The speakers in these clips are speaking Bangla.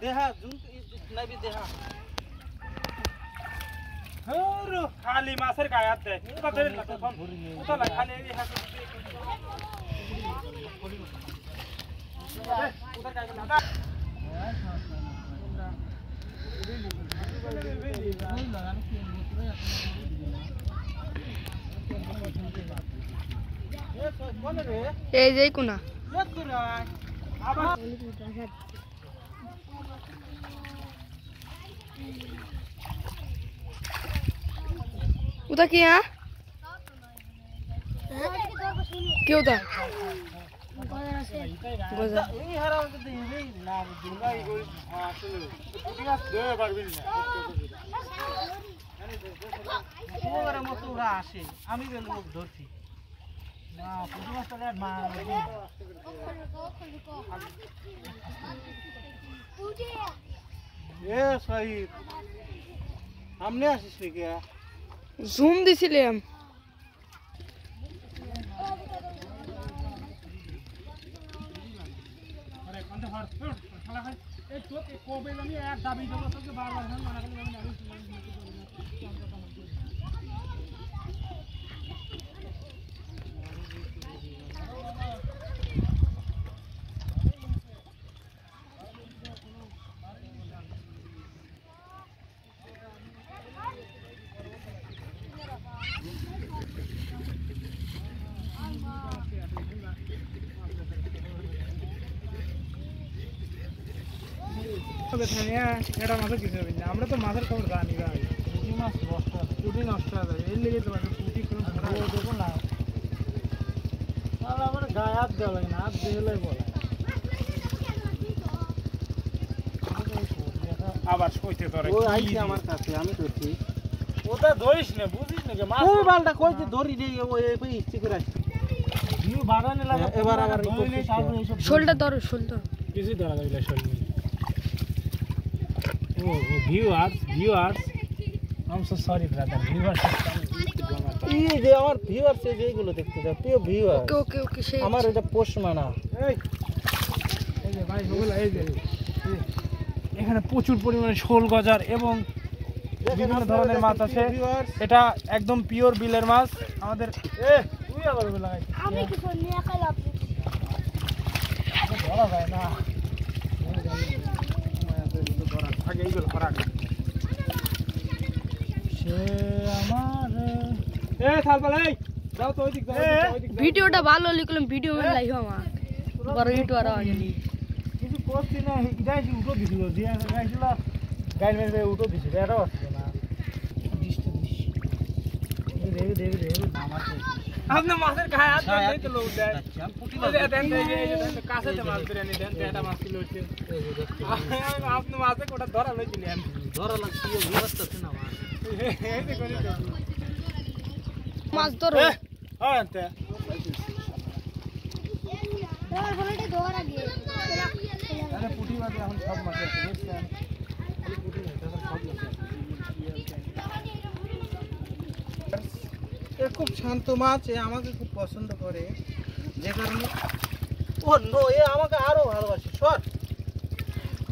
देहा जुन नाही बी देहा हर खाली मासर काय आते उता तरी लागतो पण उता ला खाली हे हा उता काय करता এই যে কোনা ওটা কি হ্যাঁ কি ওটা গজা এই হারাম তো দিই না দুর্গাই কই আসলে পুটিনা দেবে পারবি না ওরা মতো ওরা আসে আমি বেল লোক ধরছি না পুটিনা তো মা এ শহীদ সামনে আসিস নাকি জুম দিছিলাম আরে কোনটা ফার শালা ভাই এই তো কবে আমি এক দাবি দেব তোকে বারবার ফোন মানা করলে আমি এটা মাছের কিছু হবে না আমরা তো মাছের খবর জানি ভাই পুঁটি মাছ নষ্ট হবে এর লেগে তো পুঁটি কোনো দেবো না তাহলে আমার গায়ে হাত দেওয়া না হাত দিলে বলে আবার সইতে ধরে ও আইছে আমার কাছে আমি ধরছি ওটা ধরিস না বুঝিস না যে মাছ ওই বালটা কইতে ধরি রে ও এই ইচ্ছে করে আসছে ভিউ বাড়ানে লাগে এবার আবার শোলটা ধরো শোল ধরো কিছু ধরা যাবে শোল ও viewers I am so sorry brother viewers এই যে আমার ভিউয়ার্স যেগুলো দেখতে দাও প্রিয় ভিউয়ার ওকে ওকে সেই আমার এটা পোষ মানা এই যে ভাই ওগুলা এই যে এখানে প্রচুর পরিমাণে শোল গজার এবং বিভিন্ন ধরনের মাছ আছে এটা একদম পিওর বিলের মাছ আমাদের তুই আবার ওগুলা আমি কিছু নিয়ে খেলাম ধরা যায় না আগে এইগুলো করা সে আমার থালপাল এই যাও তো ওইদিক ভিডিওটা ভালো লিখলাম ভিডিও লাইভ আমার বড় ইউটিউবার আগে কিছু করছি না গাইছি উঠো দিছিল যে গাইছিল গাইল মেরে উঠো দিছিল এটাও আসছে না দেবে আপনি মাছের গায়ে হাত দেন তো লোক দেয় দেন কাছেতে মাছ বিরিয়ানি দেন এটা মাছ কিলো হচ্ছে আপনি মাছে কোটা ধরা লইছিলেন ধরা লাগছে ব্যবস্থা আছে না মাছ ধরো হ্যাঁ আনতে তোমার বলতে ধরা গিয়ে আরে পুঁটি মাছ এখন সব মাছ আছে বুঝছেন খালি পুঁটি না এটা সব মাছ আছে এ খুব শান্ত মাছ এ আমাকে খুব পছন্দ করে যে কারণে ও নো এ আমাকে আরো ভালোবাসে সর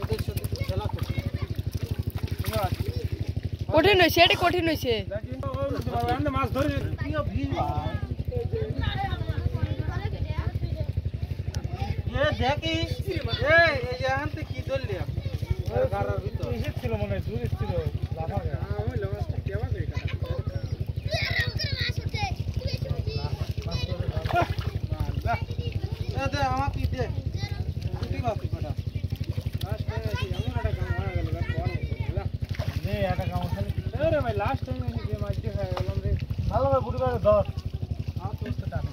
ওদের সাথে খেলা করছে কঠিন হইছে এটা কঠিন হইছে আমরা মাছ ধরে প্রিয় ভিউয়ার এ দেখি এই যে আনতে কি ধরলি আপনি গাড়ার ভিতর ইসে ছিল মনে হয় দূরে ছিল লাফা গেল ওই মাছটা কেমন করে দে আমাকে দে পুঁটি মাছ কটা লাস্ট টাইম আছে এমন একটা কাম হয়ে গেল বড় বুঝলা নে একটা কাম খালি রে ভাই লাস্ট টাইম আমি যে মাছ দিয়ে খাই গেলাম রে ভালো ভাই পুঁটি মাছ ধর আর তো তো টাকা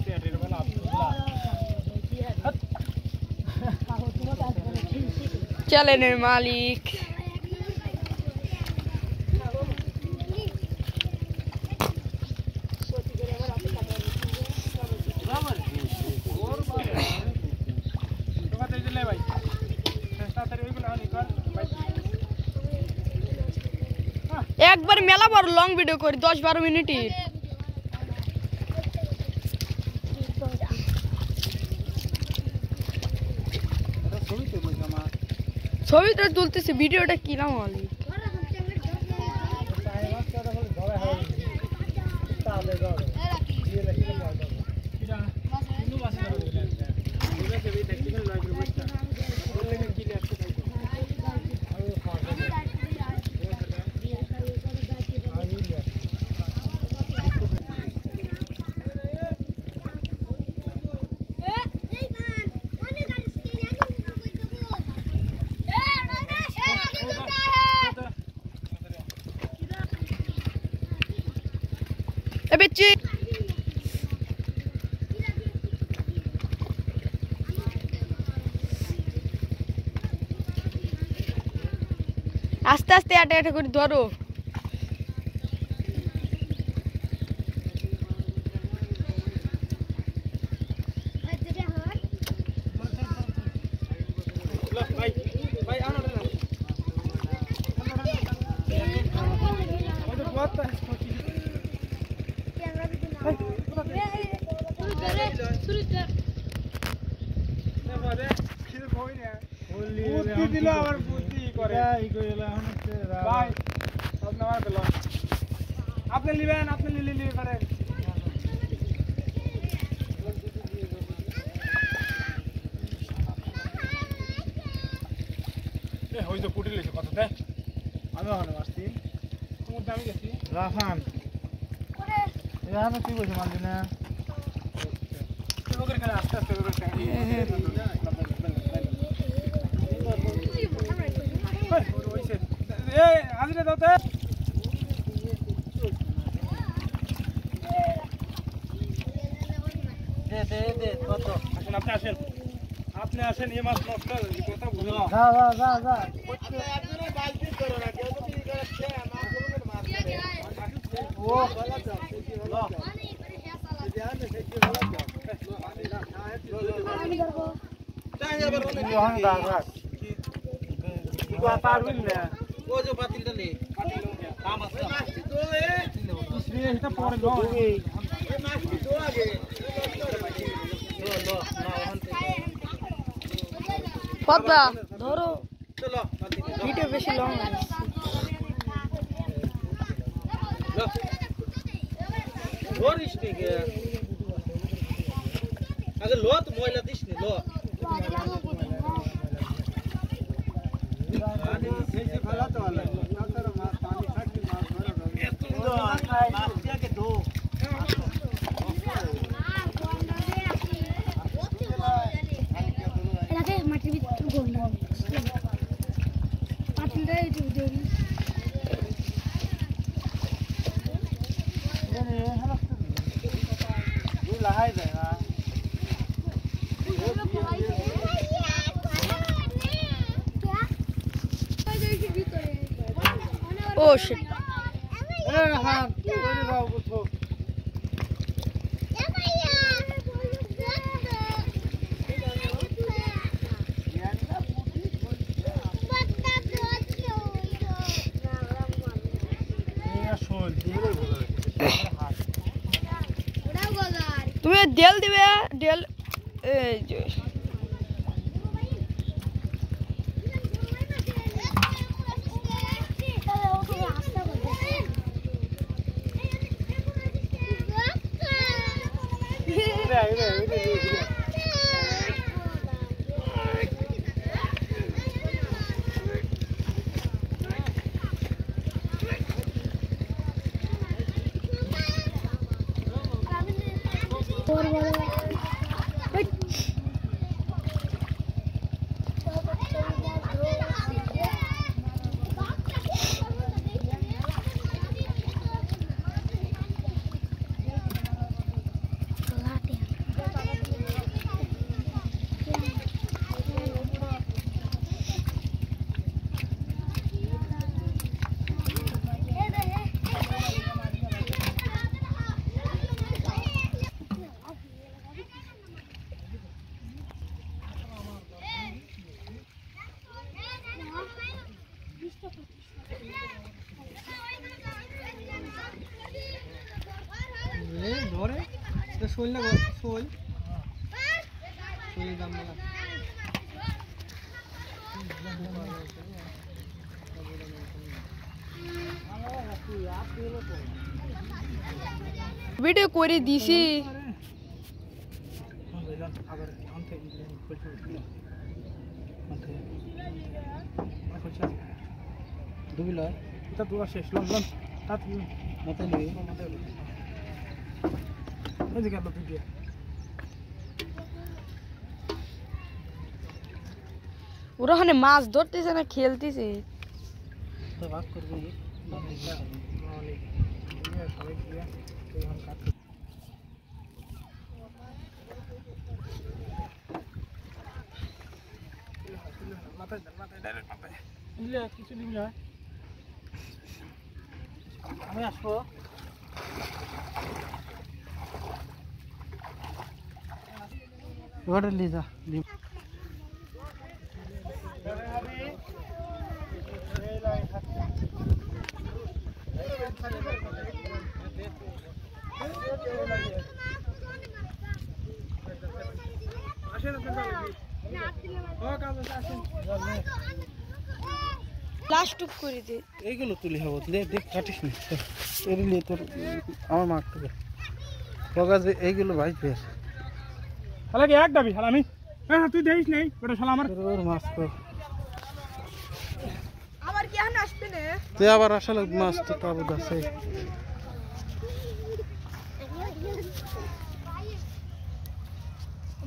সেটের বলা চ্যানেলের মালিক একবার মেলা বড় লং ভিডিও করি 10-12 মিনিটের ছবি তো বলছি আমার ছবিটা তুলতেছি ভিডিওটা কি নাম হলি এ বেচি আস্তে আস্তে আটা আটা করে ধরো আপনি নিবেন আপনি নিলে পারেন ওই তো কুটি লেছে কত দেখ আমি ওখানে আসছি তোমার দামি গেছি রাফান এখানে কি বলছে মানছি না ওদের খালি আস্তে আস্তে করে হাজিরা দাও তো দে কত আসেন আপনি আসেন আপনি আসেন এ মাছ নষ্ট কথা বুঝলাম যা ও পারবেন না ও যে পাতিলটা নে কাম আছে এটা পরে লো পদ্মা ধরো চলো ভিডিও বেশি লং ধরিস ঠিক আগে লো তো ময়লা দিস নি লো মাটির ভিতরে গোল পাতিলটা এই দেবি ও শিট তুমি ডেল দিবে ডেল এই যে ধরে শৈল না শৈল শৈল দাম ভিডিও করে দিছি ডুবিলা এটা তোরা শেষ লন লন মাথায় নিয়ে এদিকে আলো ভিডিও ওরা ওখানে মাছ ধরতেছে না খেলতেছে তো ভাগ করবে সবাই গিয়ে কাট মাথায় ডাইরেক্ট মাথায় কিছু দিবি না আমি আসবো ওটা নিয়ে যা লাস্ট টুক করে দে এইগুলো তুলি হবো দেখ কাটিস না এগুলি তোর আমার মার থেকে বগা যে এইগুলো ভাই ফের শালা কি এক দাবি শালা আমি হ্যাঁ তুই দেখিস নেই ওটা শালা আমার ওর মাছ কর আবার কি এখন আসবে না তুই আবার আসলে মাছ তো তাবুদ আছে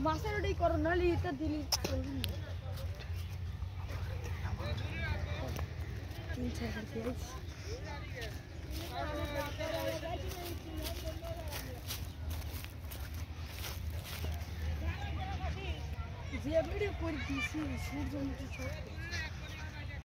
মাছের ওটাই করো নাহলে এটা দিলি যে ভিডিও করে দিয়েছি সূর্যমুখী